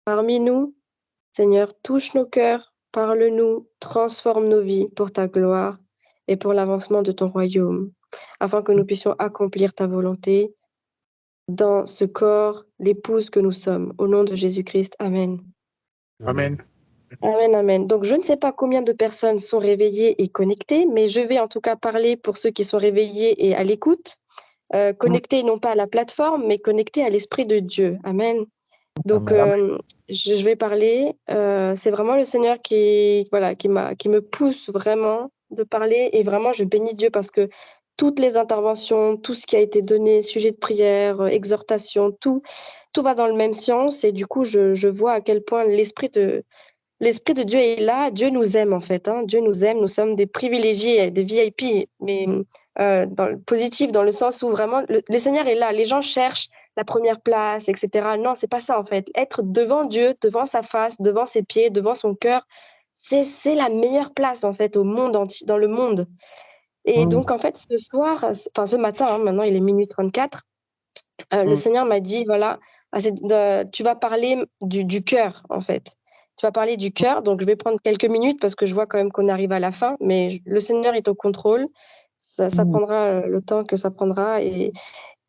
Parmi nous, Seigneur, touche nos cœurs, parle-nous, transforme nos vies pour ta gloire et pour l'avancement de ton royaume, afin que nous puissions accomplir ta volonté dans ce corps, l'épouse que nous sommes. Au nom de Jésus-Christ, Amen. Amen. Amen, amen. Donc, je ne sais pas combien de personnes sont réveillées et connectées, mais je vais en tout cas parler pour ceux qui sont réveillés et à l'écoute. Connectés non pas à la plateforme, mais connectés à l'Esprit de Dieu. Amen. Donc, je vais parler. C'est vraiment le Seigneur qui me pousse vraiment de parler. Et vraiment, je bénis Dieu parce que toutes les interventions, tout ce qui a été donné, sujet de prière, exhortation, tout va dans le même sens. Et du coup, je vois à quel point l'Esprit de Dieu est là. Dieu nous aime, en fait. Hein. Dieu nous aime. Nous sommes des privilégiés, des VIP, mais dans le positif, dans le sens où vraiment, le Seigneur est là. Les gens cherchent la première place, etc. Non, c'est pas ça, en fait. Être devant Dieu, devant sa face, devant ses pieds, devant son cœur, c'est la meilleure place, en fait, au monde entier, dans le monde. Et donc, en fait, ce soir, enfin, ce matin, hein, maintenant, il est minuit 34, le Seigneur m'a dit, voilà, tu vas parler du cœur, en fait. Tu vas parler du cœur, donc je vais prendre quelques minutes parce que je vois quand même qu'on arrive à la fin, mais le Seigneur est au contrôle. Ça prendra le temps que ça prendra. Et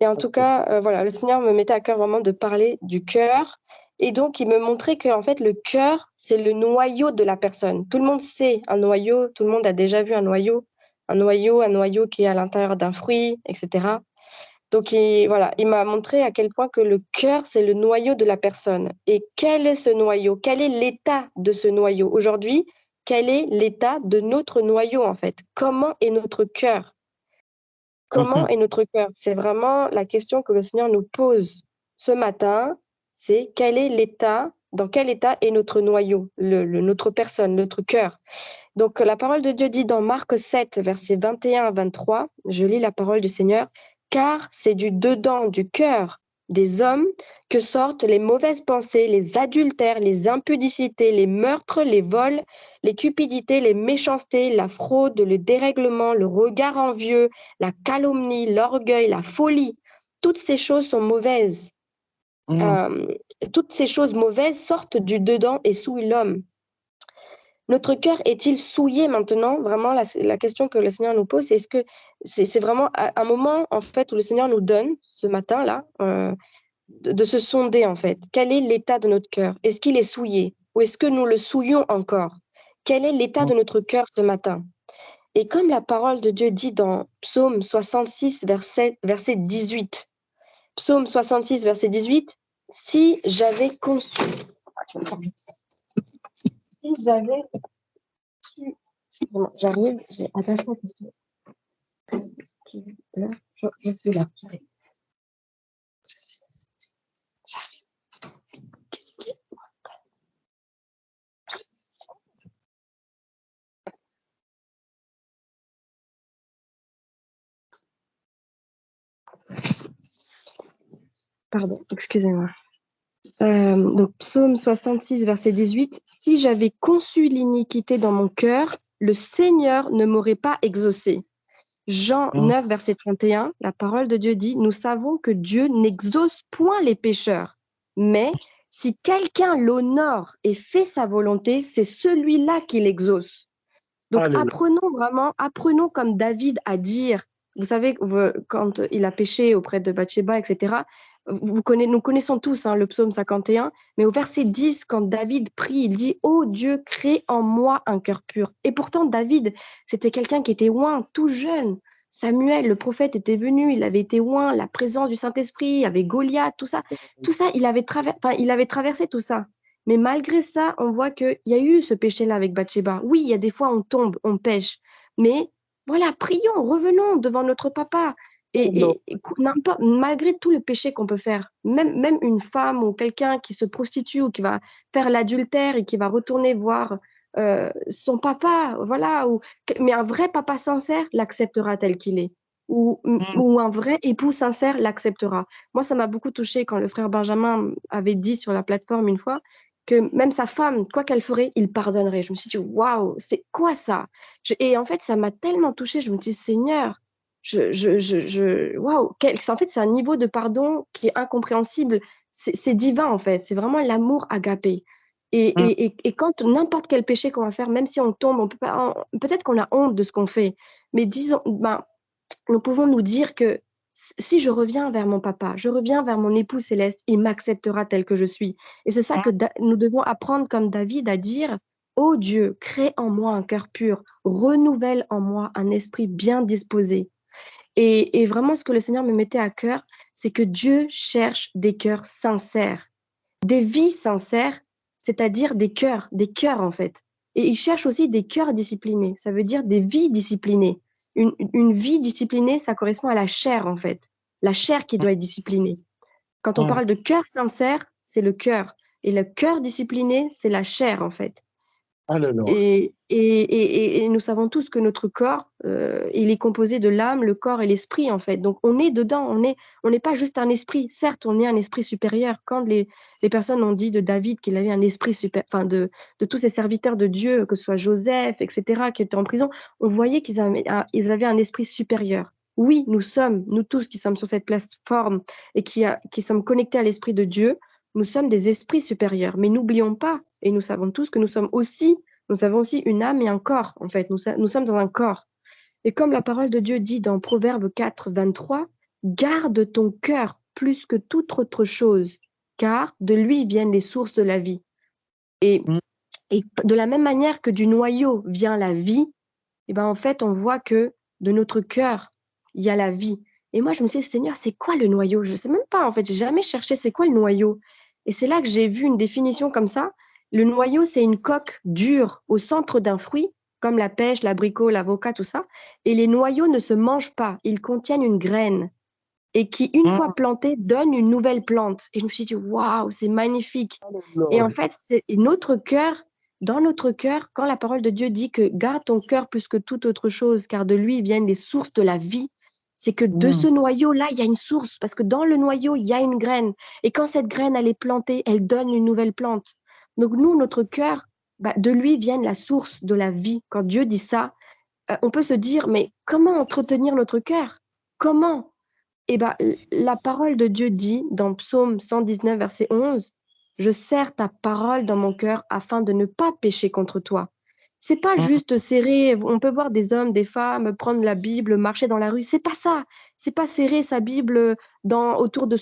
en tout cas, voilà, le Seigneur me mettait à cœur vraiment de parler du cœur. Et donc, il me montrait que, en fait, le cœur, c'est le noyau de la personne. Tout le monde sait un noyau, tout le monde a déjà vu un noyau, un noyau qui est à l'intérieur d'un fruit, etc. Donc, voilà, il m'a montré à quel point que le cœur, c'est le noyau de la personne. Et quel est ce noyau? Quel est l'état de ce noyau? Aujourd'hui, quel est l'état de notre noyau, en fait? Comment est notre cœur? Comment est notre cœur? C'est vraiment la question que le Seigneur nous pose ce matin. C'est quel est l'état, dans quel état est notre noyau, notre personne, notre cœur? Donc, la parole de Dieu dit dans Marc 7, versets 21 à 23, je lis la parole du Seigneur, car c'est du dedans du cœur des hommes que sortent les mauvaises pensées, les adultères, les impudicités, les meurtres, les vols, les cupidités, les méchancetés, la fraude, le dérèglement, le regard envieux, la calomnie, l'orgueil, la folie. Toutes ces choses sont mauvaises. Toutes ces choses mauvaises sortent du dedans et souillent l'homme. Notre cœur est-il souillé maintenant? Vraiment, la question que le Seigneur nous pose, c'est est-ce que c'est vraiment un moment en fait où le Seigneur nous donne ce matin-là de se sonder en fait. Quel est l'état de notre cœur? Est-ce qu'il est souillé ou est-ce que nous le souillons encore? Quel est l'état de notre cœur ce matin? Et comme la parole de Dieu dit dans Psaume 66, verset 18, Psaume 66, verset 18, si j'avais conçu, si j'avais j'arrive, j'ai attention parce que là, je suis là, j'arrive. Qu'est-ce qui est... Pardon, excusez-moi. Donc, Psaume 66, verset 18. Si j'avais conçu l'iniquité dans mon cœur, le Seigneur ne m'aurait pas exaucé. Jean 9, verset 31, la parole de Dieu dit, nous savons que Dieu n'exauce point les pécheurs, mais si quelqu'un l'honore et fait sa volonté, c'est celui-là qui l'exauce. Donc, apprenons comme David à dire, vous savez, quand il a péché auprès de Bathsheba, etc., nous connaissons tous le psaume 51, mais au verset 10, quand David prie, il dit « Oh Dieu, crée en moi un cœur pur ». Et pourtant, David, c'était quelqu'un qui était oint, tout jeune. Samuel, le prophète, était venu, il avait été oint, la présence du Saint-Esprit, il y avait Goliath, tout ça, il avait traversé tout ça. Mais malgré ça, on voit qu'il y a eu ce péché-là avec Bathsheba. Oui, il y a des fois on tombe, on pêche. Mais voilà, prions, revenons devant notre papa. Et malgré tout le péché qu'on peut faire, même une femme ou quelqu'un qui se prostitue ou qui va faire l'adultère et qui va retourner voir son papa, voilà, mais un vrai papa sincère l'acceptera tel qu'il est. Ou un vrai époux sincère l'acceptera. Moi, ça m'a beaucoup touchée quand le frère Benjamin avait dit sur la plateforme une fois que même sa femme, quoi qu'elle ferait, il pardonnerait. Je me suis dit, waouh, c'est quoi ça? Et en fait, ça m'a tellement touchée. Je me dis, Seigneur, waouh, en fait, c'est un niveau de pardon qui est incompréhensible. c'est divin en fait, c'est vraiment l'amour agapé. Mm. Et quand n'importe quel péché qu'on va faire, même si on tombe, on peut pas, peut-être qu'on a honte de ce qu'on fait, mais disons, ben, nous pouvons nous dire que si je reviens vers mon papa, je reviens vers mon époux céleste, il m'acceptera tel que je suis. Et c'est ça que nous devons apprendre comme David à dire, ô Dieu, crée en moi un cœur pur, renouvelle en moi un esprit bien disposé. Et vraiment, ce que le Seigneur me mettait à cœur, c'est que Dieu cherche des cœurs sincères, des vies sincères, c'est-à-dire des cœurs en fait. Et il cherche aussi des cœurs disciplinés, ça veut dire des vies disciplinées. Une vie disciplinée, ça correspond à la chair en fait, la chair qui doit être disciplinée. Quand on Mm. parle de cœur sincère, c'est le cœur. Et le cœur discipliné, c'est la chair en fait. Alléluia. Et nous savons tous que notre corps, il est composé de l'âme, le corps et l'esprit, en fait. Donc, on est dedans, on n'est pas juste un esprit. Certes, on est un esprit supérieur. Quand les personnes ont dit de David qu'il avait un esprit supérieur, enfin, de tous ces serviteurs de Dieu, que ce soit Joseph, etc., qui étaient en prison, on voyait ils avaient un esprit supérieur. Oui, nous tous qui sommes sur cette plateforme et qui sommes connectés à l'esprit de Dieu, nous sommes des esprits supérieurs. Mais n'oublions pas, et nous savons tous que nous avons aussi une âme et un corps, en fait. Nous sommes dans un corps. Et comme la parole de Dieu dit dans Proverbe 4, 23, garde ton cœur plus que toute autre chose, car de lui viennent les sources de la vie. Et, Mm. et de la même manière que du noyau vient la vie, et ben en fait, on voit que de notre cœur, il y a la vie. Et moi, je me suis dit, Seigneur, c'est quoi le noyau? Je ne sais même pas, en fait, j'ai jamais cherché c'est quoi le noyau. Et c'est là que j'ai vu une définition comme ça. Le noyau, c'est une coque dure au centre d'un fruit, comme la pêche, l'abricot, l'avocat, tout ça. Et les noyaux ne se mangent pas, ils contiennent une graine et qui, une fois Mm. plantée, donne une nouvelle plante. Et je me suis dit, waouh, c'est magnifique. Et en Alléluia. fait, c'est notre cœur, dans notre cœur, quand la parole de Dieu dit que garde ton cœur plus que toute autre chose, car de lui viennent les sources de la vie, c'est que de Mm. ce noyau-là, il y a une source, parce que dans le noyau, il y a une graine. Et quand cette graine, elle est plantée, elle donne une nouvelle plante. Donc nous, notre cœur, bah, de lui viennent la source de la vie. Quand Dieu dit ça, on peut se dire, mais comment entretenir notre cœur? Comment? Eh ben, la parole de Dieu dit dans Psaume 119, verset 11, je serre ta parole dans mon cœur afin de ne pas pécher contre toi. C'est pas Mm. juste serrer, on peut voir des hommes, des femmes prendre la Bible, marcher dans la rue, c'est pas ça. C'est pas serrer sa Bible autour de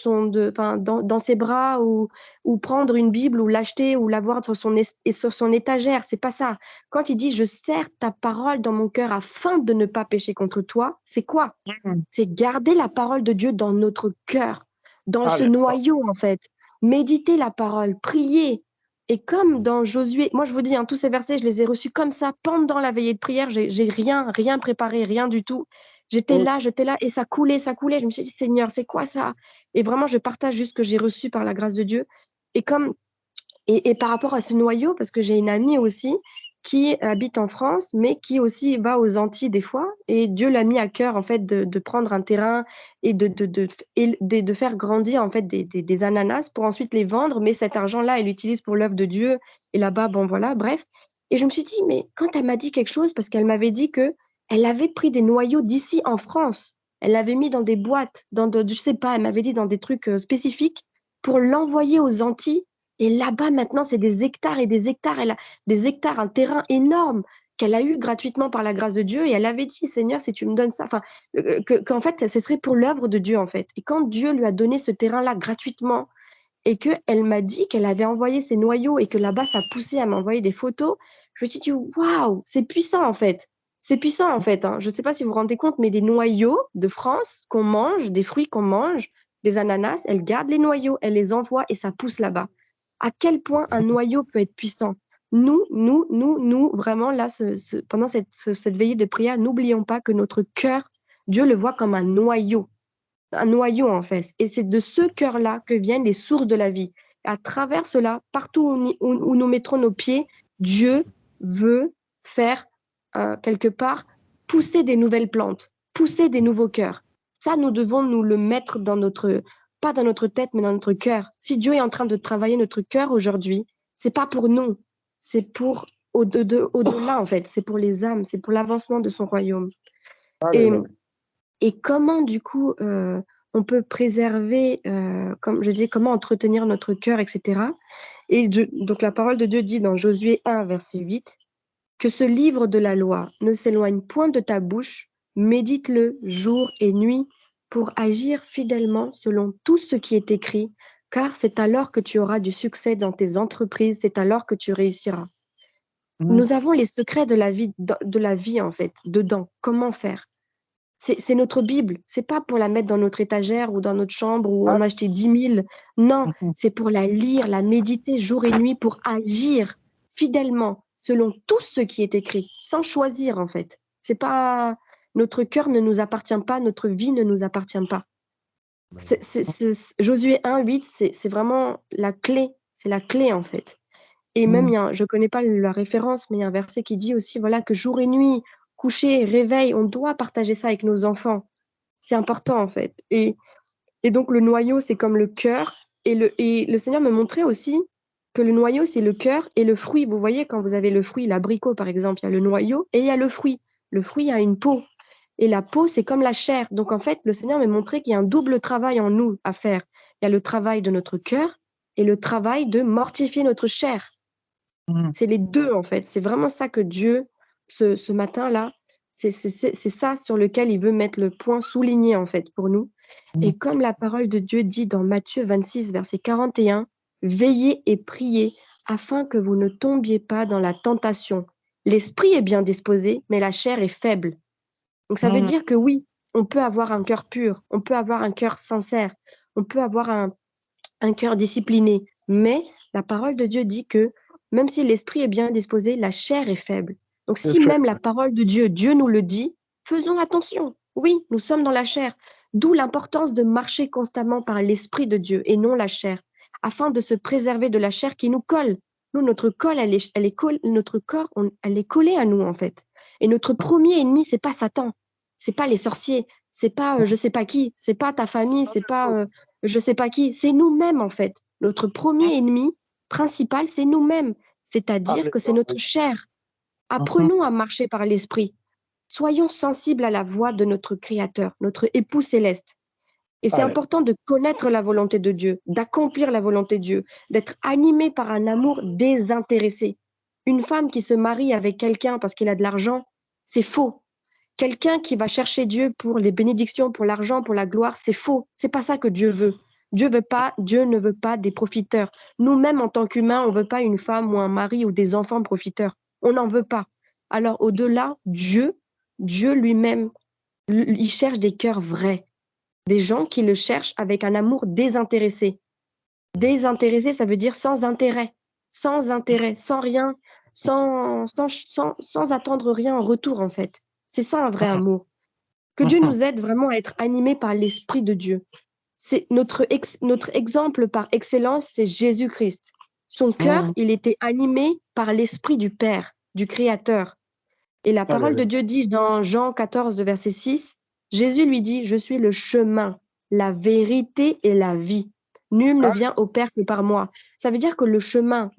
enfin, dans ses bras ou prendre une Bible ou l'acheter ou l'avoir sur son étagère, c'est pas ça. Quand il dit je serre ta parole dans mon cœur afin de ne pas pécher contre toi, c'est quoi? Mm. C'est garder la parole de Dieu dans notre cœur, dans ce Alléluia. noyau en fait. Méditer la parole, prier. Et comme dans Josué, moi je vous dis, hein, tous ces versets, je les ai reçus comme ça pendant la veillée de prière. J'ai rien préparé, rien du tout. Mm. J'étais là, et ça coulait, ça coulait. Je me suis dit, Seigneur, c'est quoi ça? Et vraiment, je partage juste ce que j'ai reçu par la grâce de Dieu. Et comme et par rapport à ce noyau, parce que j'ai une amie aussi qui habite en France, mais qui aussi va aux Antilles des fois, et Dieu l'a mis à cœur en fait de prendre un terrain et de faire grandir en fait des ananas pour ensuite les vendre, mais cet argent-là, elle l'utilise pour l'œuvre de Dieu, et là-bas, bon voilà, bref. Et je me suis dit, mais quand elle m'a dit quelque chose, parce qu'elle m'avait dit que elle avait pris des noyaux d'ici en France, elle l'avait mis dans des boîtes, je sais pas, elle m'avait dit dans des trucs spécifiques pour l'envoyer aux Antilles et là-bas, maintenant, c'est des hectares et des hectares. Elle a des hectares, un terrain énorme qu'elle a eu gratuitement par la grâce de Dieu. Et elle avait dit, Seigneur, si tu me donnes ça, enfin, qu'en fait, ce serait pour l'œuvre de Dieu, en fait. Et quand Dieu lui a donné ce terrain-là gratuitement et qu'elle m'a dit qu'elle avait envoyé ses noyaux et que là-bas, ça poussait à m'envoyer des photos, je me suis dit, waouh, c'est puissant, en fait. C'est puissant, en fait, hein. Je ne sais pas si vous vous rendez compte, mais des noyaux de France qu'on mange, des fruits qu'on mange, des ananas, elle garde les noyaux, elle les envoie et ça pousse là-bas. À quel point un noyau peut être puissant. Nous, vraiment, là, pendant cette veillée de prière, n'oublions pas que notre cœur, Dieu le voit comme un noyau en fait. Et c'est de ce cœur-là que viennent les sources de la vie. À travers cela, partout où nous mettrons nos pieds, Dieu veut faire quelque part pousser des nouvelles plantes, pousser des nouveaux cœurs. Ça, nous devons nous le mettre pas dans notre tête, mais dans notre cœur. Si Dieu est en train de travailler notre cœur aujourd'hui, c'est pas pour nous, c'est pour au-delà en fait, c'est pour les âmes, c'est pour l'avancement de son royaume. Et, Alléluia. et comment du coup on peut préserver, comme je dis, comment entretenir notre cœur, etc. Et donc la parole de Dieu dit dans Josué 1, verset 8, que ce livre de la loi ne s'éloigne point de ta bouche, médite-le jour et nuit pour agir fidèlement selon tout ce qui est écrit, car c'est alors que tu auras du succès dans tes entreprises, c'est alors que tu réussiras. Nous avons les secrets de la vie en fait, dedans. Comment faire? C'est notre Bible. C'est pas pour la mettre dans notre étagère ou dans notre chambre ou en acheter 10 000. Non, c'est pour la lire, la méditer jour et nuit pour agir fidèlement selon tout ce qui est écrit, sans choisir en fait. C'est pas notre cœur ne nous appartient pas, notre vie ne nous appartient pas. Josué 1, 8, c'est vraiment la clé. C'est la clé en fait. Et même, je ne connais pas la référence, mais il y a un verset qui dit aussi voilà, que jour et nuit, coucher, réveil, on doit partager ça avec nos enfants. C'est important en fait. Et donc le noyau, c'est comme le cœur. Et le Seigneur me montrait aussi que le noyau, c'est le cœur et le fruit. Vous voyez, quand vous avez le fruit, l'abricot par exemple, il y a le noyau et il y a le fruit. Le fruit a une peau. Et la peau, c'est comme la chair. Donc en fait, le Seigneur me montrait qu'il y a un double travail en nous à faire. Il y a le travail de notre cœur et le travail de mortifier notre chair. C'est les deux, en fait. C'est vraiment ça que Dieu, ce matin-là, c'est ça sur lequel il veut mettre le point souligné, en fait, pour nous. Et comme la parole de Dieu dit dans Matthieu 26, verset 41, « Veillez et priez afin que vous ne tombiez pas dans la tentation. L'esprit est bien disposé, mais la chair est faible. » Donc, ça veut dire que oui, on peut avoir un cœur pur, on peut avoir un cœur sincère, on peut avoir un cœur discipliné. Mais la parole de Dieu dit que même si l'esprit est bien disposé, la chair est faible. Donc si même la parole de Dieu, Dieu nous le dit, faisons attention. Oui, nous sommes dans la chair. D'où l'importance de marcher constamment par l'esprit de Dieu et non la chair, afin de se préserver de la chair qui nous colle. Nous, notre corps, elle est collée à nous en fait. Et notre premier ennemi, c'est pas Satan, c'est pas les sorciers, c'est pas je sais pas qui, c'est pas ta famille, c'est pas je sais pas qui, c'est nous-mêmes en fait. Notre premier ennemi principal, c'est nous-mêmes, c'est-à-dire que c'est notre chair. Apprenons à marcher par l'esprit. Soyons sensibles à la voix de notre Créateur, notre époux céleste. Et c'est important de connaître la volonté de Dieu, d'accomplir la volonté de Dieu, d'être animé par un amour désintéressé. Une femme qui se marie avec quelqu'un parce qu'il a de l'argent, c'est faux. Quelqu'un qui va chercher Dieu pour les bénédictions, pour l'argent, pour la gloire, c'est faux. C'est pas ça que Dieu veut. Dieu ne veut pas des profiteurs. Nous-mêmes, en tant qu'humains, on veut pas une femme ou un mari ou des enfants profiteurs. On n'en veut pas. Alors, au-delà, Dieu lui-même, il cherche des cœurs vrais. Des gens qui le cherchent avec un amour désintéressé. Désintéressé, ça veut dire sans intérêt, sans rien, sans attendre rien en retour, en fait. C'est ça un vrai amour. Que Dieu nous aide vraiment à être animés par l'Esprit de Dieu. C'est notre exemple par excellence, c'est Jésus-Christ. Son cœur, il était animé par l'Esprit du Père, du Créateur. Et la parole de Dieu dit dans Jean 14, verset 6, Jésus lui dit, je suis le chemin, la vérité et la vie. Nul ne vient au Père que par moi. Ça veut dire que le chemin,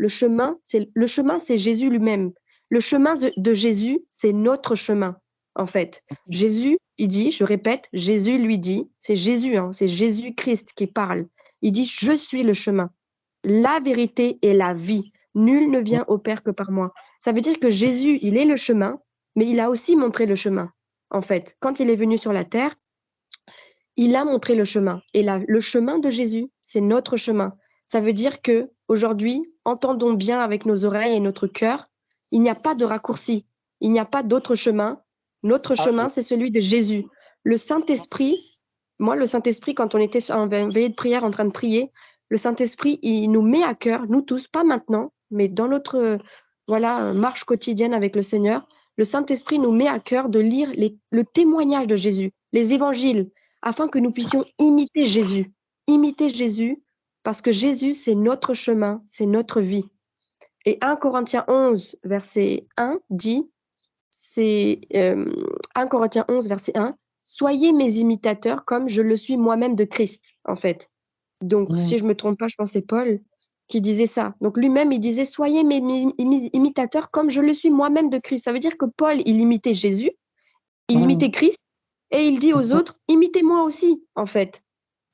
c'est Jésus lui-même. Le chemin de Jésus, c'est notre chemin, en fait. Jésus, il dit, je répète, Jésus lui dit, c'est Jésus, hein, c'est Jésus-Christ qui parle. Il dit, je suis le chemin, la vérité et la vie. Nul ne vient au Père que par moi. Ça veut dire que Jésus, il est le chemin, mais il a aussi montré le chemin, en fait. Quand il est venu sur la terre, il a montré le chemin. Et le chemin de Jésus, c'est notre chemin. Ça veut dire que aujourd'hui, entendons bien avec nos oreilles et notre cœur, il n'y a pas de raccourci, il n'y a pas d'autre chemin. Notre chemin, c'est celui de Jésus. Le Saint-Esprit, moi, le Saint-Esprit, quand on était en veillée de prière en train de prier, le Saint-Esprit, il nous met à cœur, nous tous, pas maintenant, mais dans notre marche quotidienne avec le Seigneur, le Saint-Esprit nous met à cœur de lire le témoignage de Jésus, les évangiles, afin que nous puissions imiter Jésus. Imiter Jésus, parce que Jésus, c'est notre chemin, c'est notre vie. Et 1 Corinthiens 11, verset 1 dit, c'est 1 Corinthiens 11, verset 1, « Soyez mes imitateurs comme je le suis moi-même de Christ », en fait. Donc, si je ne me trompe pas, je pense que c'est Paul qui disait ça. Donc, lui-même, il disait « Soyez mes imitateurs comme je le suis moi-même de Christ ». Ça veut dire que Paul, il imitait Jésus, il imitait Christ, et il dit aux autres « Imitez-moi aussi », en fait.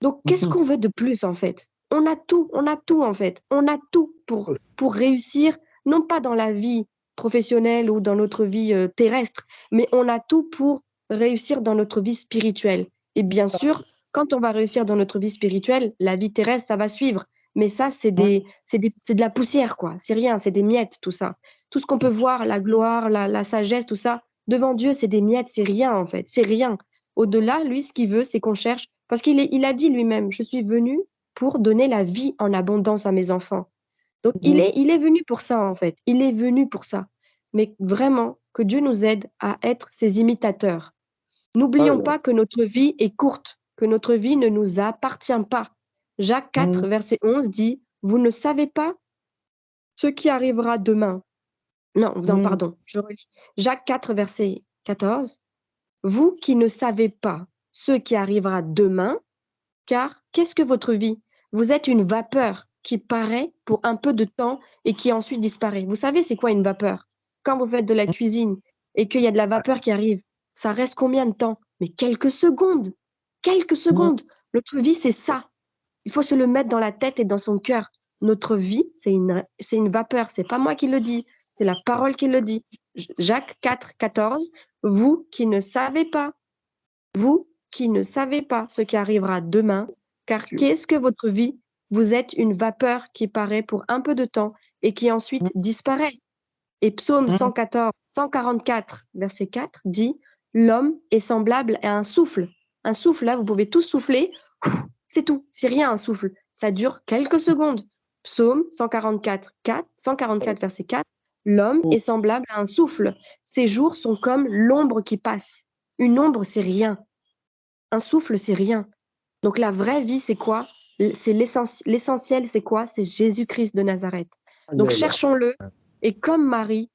Donc, qu'est-ce qu'on veut de plus, en fait? On a tout, en fait. On a tout pour réussir, non pas dans la vie professionnelle ou dans notre vie terrestre, mais on a tout pour réussir dans notre vie spirituelle. Et bien sûr, quand on va réussir dans notre vie spirituelle, la vie terrestre, ça va suivre. Mais ça, c'est de la poussière, quoi. C'est rien, c'est des miettes, tout ça. Tout ce qu'on peut voir, la gloire, la sagesse, tout ça, devant Dieu, c'est des miettes, c'est rien, en fait. C'est rien. Au-delà, lui, ce qu'il veut, c'est qu'on cherche, parce il a dit lui-même, je suis venu pour donner la vie en abondance à mes enfants. Donc, il est venu pour ça, en fait. Il est venu pour ça. Mais vraiment, que Dieu nous aide à être ses imitateurs. N'oublions pas que notre vie est courte, que notre vie ne nous appartient pas. Jacques 4, verset 11 dit, vous ne savez pas ce qui arrivera demain. Non, pardon, je relis. Jacques 4, verset 14, vous qui ne savez pas ce qui arrivera demain, car qu'est-ce que votre vie? Vous êtes une vapeur qui paraît pour un peu de temps et qui ensuite disparaît. Vous savez, c'est quoi une vapeur? Quand vous faites de la cuisine et qu'il y a de la vapeur qui arrive, ça reste combien de temps? Mais quelques secondes. Quelques secondes. Notre vie, c'est ça. Il faut se le mettre dans la tête et dans son cœur. Notre vie, c'est une vapeur. C'est pas moi qui le dis, c'est la parole qui le dit. Jacques 4, 14. Vous qui ne savez pas, vous qui ne savez pas ce qui arrivera demain, car qu'est-ce que votre vie? Vous êtes une vapeur qui paraît pour un peu de temps et qui ensuite disparaît. Et Psaume 114, 144, verset 4 dit, l'homme est semblable à un souffle. Un souffle, là, vous pouvez tous souffler, c'est tout, c'est rien un souffle. Ça dure quelques secondes. Psaume 144, 4, 144, verset 4, l'homme est semblable à un souffle. Ses jours sont comme l'ombre qui passe. Une ombre, c'est rien. Un souffle, c'est rien. Donc la vraie vie, c'est quoi? C'est l'essentiel, c'est quoi? C'est Jésus-Christ de Nazareth. Donc cherchons-le. Et comme Marie,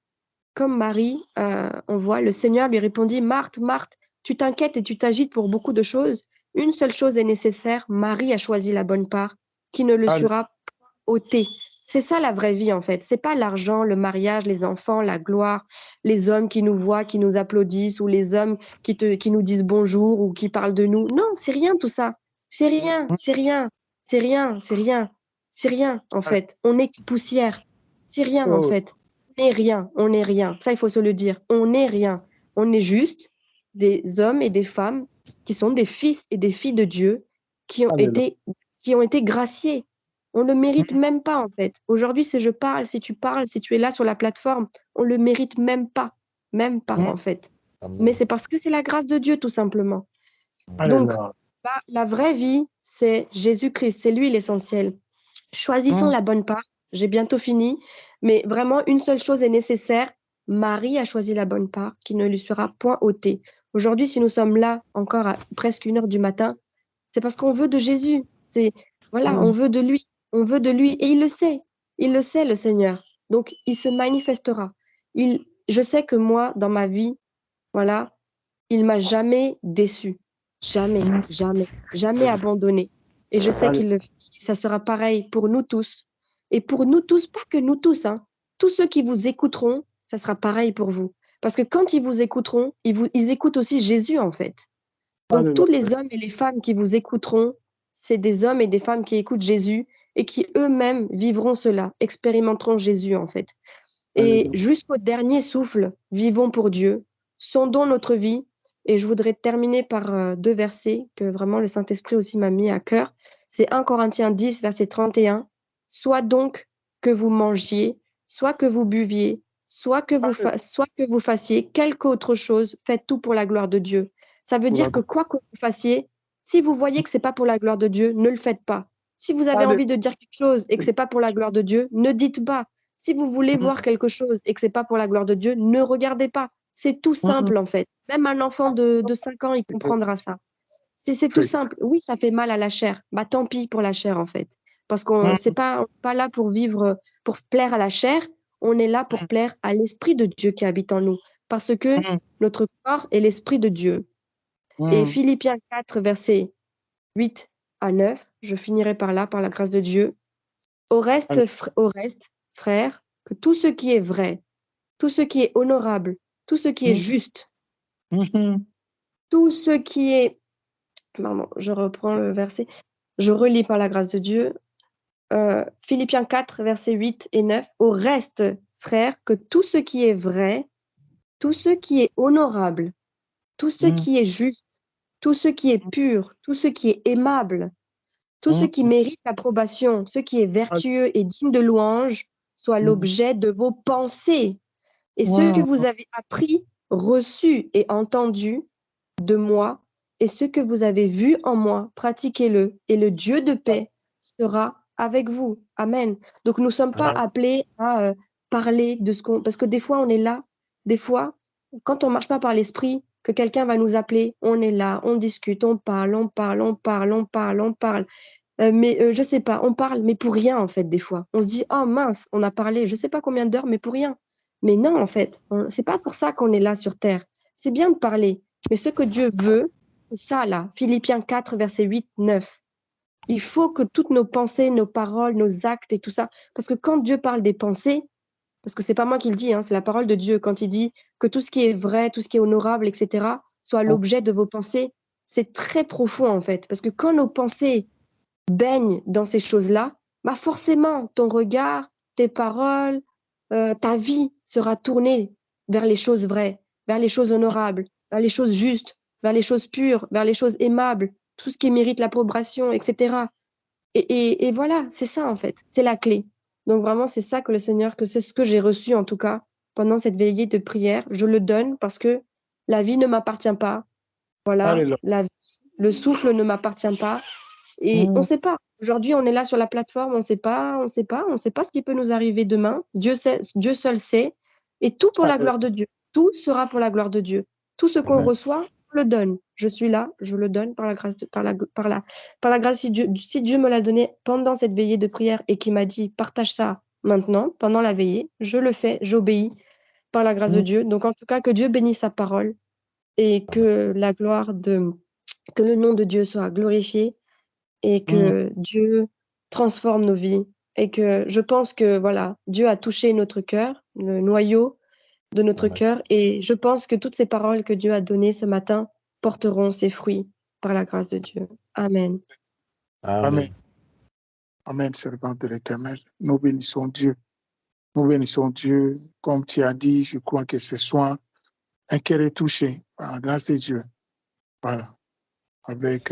on voit, le Seigneur lui répondit, Marthe, Marthe, tu t'inquiètes et tu t'agites pour beaucoup de choses. Une seule chose est nécessaire. Marie a choisi la bonne part, qui ne le sera pas ôtée. C'est ça la vraie vie, en fait. C'est pas l'argent, le mariage, les enfants, la gloire, les hommes qui nous voient, qui nous applaudissent, ou les hommes qui nous disent bonjour ou qui parlent de nous. Non, c'est rien tout ça. C'est rien, c'est rien, c'est rien, c'est rien, c'est rien, en fait. On est poussière. C'est rien, en fait. On n'est rien, on n'est rien. Ça, il faut se le dire. On n'est rien. On est juste des hommes et des femmes qui sont des fils et des filles de Dieu qui ont été graciés. On ne le mérite même pas, en fait. Aujourd'hui, si je parle, si tu parles, si tu es là sur la plateforme, on le mérite même pas. Même pas, en fait. Mais c'est parce que c'est la grâce de Dieu, tout simplement. Donc, la vraie vie, c'est Jésus-Christ. C'est lui l'essentiel. Choisissons la bonne part. J'ai bientôt fini. Mais vraiment, une seule chose est nécessaire. Marie a choisi la bonne part qui ne lui sera point ôtée. Aujourd'hui, si nous sommes là encore à presque 1 heure du matin, c'est parce qu'on veut de Jésus. Voilà, on veut de lui. On veut de lui. Et il le sait. Il le sait, le Seigneur. Donc, il se manifestera. Je sais que moi, dans ma vie, voilà, il m'a jamais déçu. Jamais, jamais, jamais abandonné. Et je sais ça sera pareil pour nous tous. Et pour nous tous, pas que nous tous, hein. Tous ceux qui vous écouteront, ça sera pareil pour vous. Parce que quand ils vous écouteront, ils écoutent aussi Jésus, en fait. Donc, tous les hommes et les femmes qui vous écouteront, c'est des hommes et des femmes qui écoutent Jésus et qui eux-mêmes vivront cela, expérimenteront Jésus, en fait. Et jusqu'au dernier souffle, vivons pour Dieu, sondons notre vie. Et je voudrais terminer par 2 versets que vraiment le Saint-Esprit aussi m'a mis à cœur. C'est 1 Corinthiens 10, verset 31. Soit donc que vous mangiez, soit que vous buviez, soit que vous fassiez quelque autre chose, faites tout pour la gloire de Dieu. Ça veut dire que quoi que vous fassiez, si vous voyez que c'est pas pour la gloire de Dieu, ne le faites pas. Si vous avez envie de dire quelque chose et que c'est pas pour la gloire de Dieu, ne dites pas. Si vous voulez voir quelque chose et que c'est pas pour la gloire de Dieu, ne regardez pas. C'est tout simple, en fait. Même un enfant de 5 ans, il comprendra ça. C'est tout simple. Oui, ça fait mal à la chair. Bah, tant pis pour la chair, en fait. Parce qu'on n'est pas là pour vivre, pour plaire à la chair. On est là pour plaire à l'Esprit de Dieu qui habite en nous. Parce que notre corps est l'Esprit de Dieu. Et Philippiens 4, versets 8 à 9, je finirai par là, par la grâce de Dieu. Au reste, frères, que tout ce qui est vrai, tout ce qui est honorable, tout ce qui est juste, tout ce qui est... Pardon, je reprends le verset. Je relis par la grâce de Dieu. Philippiens 4, versets 8 et 9. Au reste, frères, que tout ce qui est vrai, tout ce qui est honorable, tout ce qui est juste, tout ce qui est pur, tout ce qui est aimable, tout ce qui mérite l'approbation, ce qui est vertueux et digne de louange, soit l'objet de vos pensées. Et ce que vous avez appris, reçu et entendu de moi, et ce que vous avez vu en moi, pratiquez-le, et le Dieu de paix sera avec vous. Amen. Donc nous ne sommes pas appelés à parler de ce qu'on... Parce que des fois, on est là, des fois, quand on ne marche pas par l'esprit, que quelqu'un va nous appeler, on est là, on discute, on parle, on parle, on parle, on parle, on parle. Je sais pas, on parle, mais pour rien en fait, des fois. On se dit, oh mince, on a parlé, je sais pas combien d'heures, mais pour rien. Mais non, en fait, c'est pas pour ça qu'on est là sur Terre. C'est bien de parler, mais ce que Dieu veut, c'est ça là. Philippiens 4, versets 8, 9. Il faut que toutes nos pensées, nos paroles, nos actes et tout ça, parce que quand Dieu parle des pensées, parce que c'est pas moi qui le dis, hein, c'est la parole de Dieu, quand il dit que tout ce qui est vrai, tout ce qui est honorable, etc., soit l'objet de vos pensées, c'est très profond en fait. Parce que quand nos pensées baigne dans ces choses-là, bah forcément, ton regard, tes paroles, ta vie sera tournée vers les choses vraies, vers les choses honorables, vers les choses justes, vers les choses pures, vers les choses aimables, tout ce qui mérite l'approbation, etc. Et voilà, c'est ça en fait, c'est la clé. Donc vraiment, c'est ça que le Seigneur, que c'est ce que j'ai reçu en tout cas pendant cette veillée de prière. Je le donne parce que la vie ne m'appartient pas. Voilà, Alléluia. le souffle ne m'appartient pas. Et on ne sait pas. Aujourd'hui, on est là sur la plateforme, on ne sait pas, on ne sait pas, on ne sait pas ce qui peut nous arriver demain. Dieu sait, Dieu seul sait. Et tout pour la gloire de Dieu. Tout sera pour la gloire de Dieu. Tout ce qu'on Amen. reçoit, on le donne. Je suis là, je le donne par la grâce, par la grâce. Si Dieu me l'a donné pendant cette veillée de prière et qu'il m'a dit partage ça maintenant, pendant la veillée, je le fais, j'obéis par la grâce de Dieu. Donc en tout cas, que Dieu bénisse sa parole et que que le nom de Dieu soit glorifié et que Dieu transforme nos vies. Et que je pense que voilà, Dieu a touché notre cœur, le noyau de notre Amen. cœur. Et je pense que toutes ces paroles que Dieu a données ce matin porteront ses fruits par la grâce de Dieu. Amen. Amen. Amen, servante de l'Éternel. Nous bénissons Dieu. Nous bénissons Dieu. Comme tu as dit, je crois que ce soir, un cœur est touché par la grâce de Dieu. Voilà. Avec